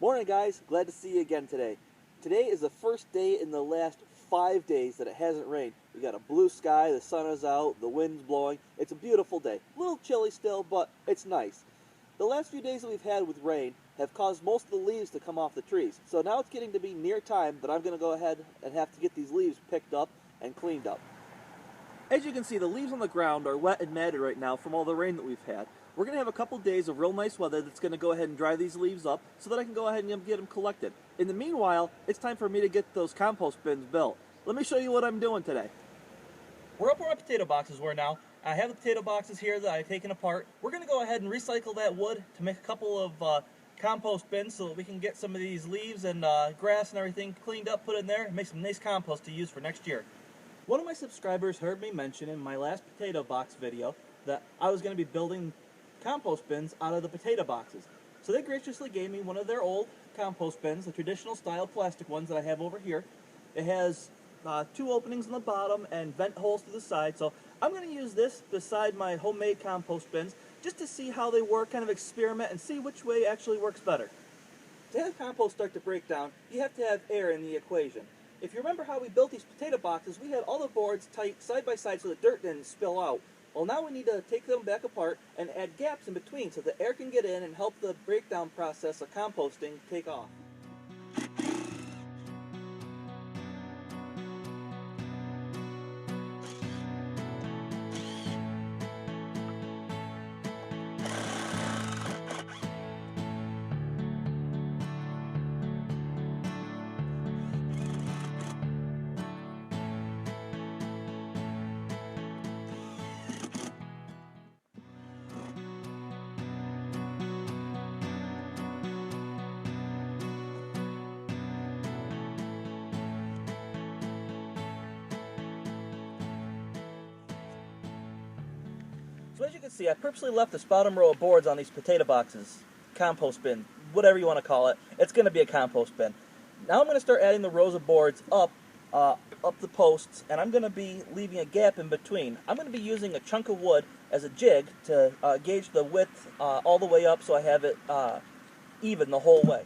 Morning guys, glad to see you again today. Today is the first day in the last 5 days that it hasn't rained. We got a blue sky, the sun is out, the wind's blowing. It's a beautiful day. A little chilly still, but it's nice. The last few days that we've had with rain have caused most of the leaves to come off the trees. So now it's getting to be near time that I'm going to go ahead and have to get these leaves picked up and cleaned up. As you can see, the leaves on the ground are wet and matted right now from all the rain that we've had. We're going to have a couple days of real nice weather that's going to go ahead and dry these leaves up so that I can go ahead and get them collected. In the meanwhile, it's time for me to get those compost bins built. Let me show you what I'm doing today. We're up where my potato boxes were now. I have the potato boxes here that I've taken apart. We're going to go ahead and recycle that wood to make a couple of compost bins so that we can get some of these leaves and grass and everything cleaned up, put in there, and make some nice compost to use for next year. One of my subscribers heard me mention in my last potato box video that I was going to be building compost bins out of the potato boxes. So they graciously gave me one of their old compost bins, the traditional style plastic ones that I have over here. It has 2 openings on the bottom and vent holes to the side. So I'm going to use this beside my homemade compost bins just to see how they work, kind of experiment and see which way actually works better. To have compost start to break down, you have to have air in the equation. If you remember how we built these potato boxes, we had all the boards tight side by side so the dirt didn't spill out. Well, now we need to take them back apart and add gaps in between so the air can get in and help the breakdown process of composting take off. So as you can see, I purposely left this bottom row of boards on these potato boxes, compost bin, whatever you want to call it. It's going to be a compost bin. Now I'm going to start adding the rows of boards up the posts, and I'm going to be leaving a gap in between. I'm going to be using a chunk of wood as a jig to gauge the width all the way up so I have it even the whole way.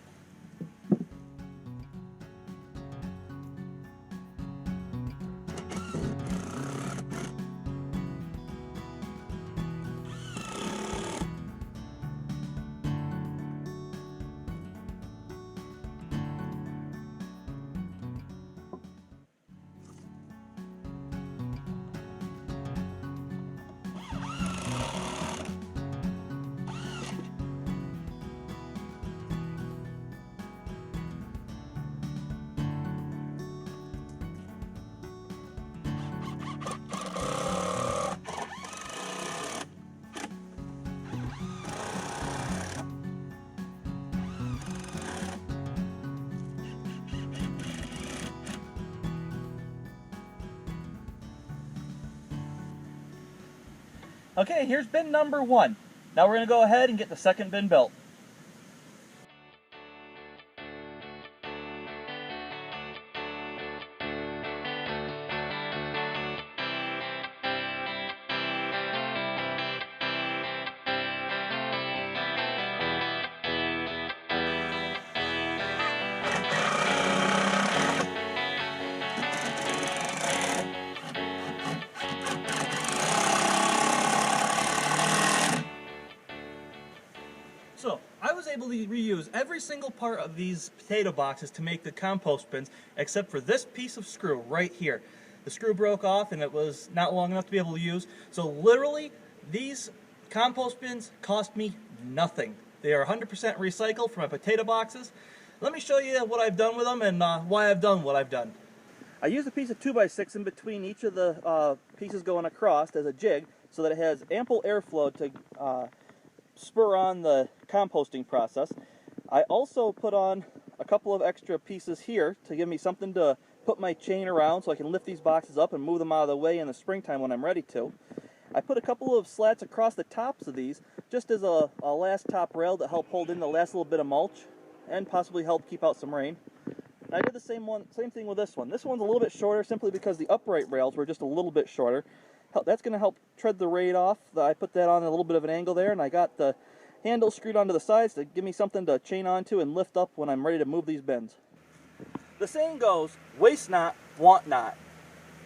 Okay, here's bin number 1. Now we're going to go ahead and get the second bin built. So, I was able to reuse every single part of these potato boxes to make the compost bins, except for this piece of screw right here. The screw broke off and it was not long enough to be able to use. So literally, these compost bins cost me nothing. They are 100% recycled from my potato boxes. Let me show you what I've done with them and why I've done what I've done. I used a piece of 2x6 in between each of the pieces going across as a jig so that it has ample airflow to spur on the composting process. I also put on a couple of extra pieces here to give me something to put my chain around so I can lift these boxes up and move them out of the way in the springtime when I'm ready to. I put a couple of slats across the tops of these just as a last top rail to help hold in the last little bit of mulch and possibly help keep out some rain. And I did the same thing with this one. This one's a little bit shorter simply because the upright rails were just a little bit shorter. That's going to help tread the rail off. I put that on a little bit of an angle there, and I got the handles screwed onto the sides to give me something to chain onto and lift up when I'm ready to move these bins. The saying goes, waste not, want not.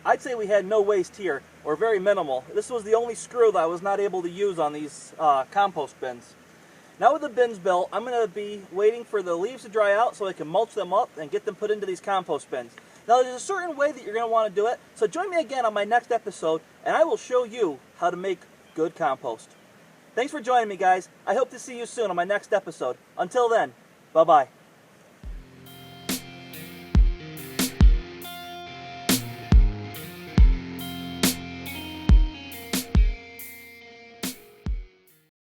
I'd say we had no waste here, or very minimal. This was the only screw that I was not able to use on these compost bins. Now with the bins built, I'm going to be waiting for the leaves to dry out so I can mulch them up and get them put into these compost bins. Now there's a certain way that you're going to want to do it, so join me again on my next episode and I will show you how to make good compost. Thanks for joining me, guys. I hope to see you soon on my next episode. Until then, bye-bye.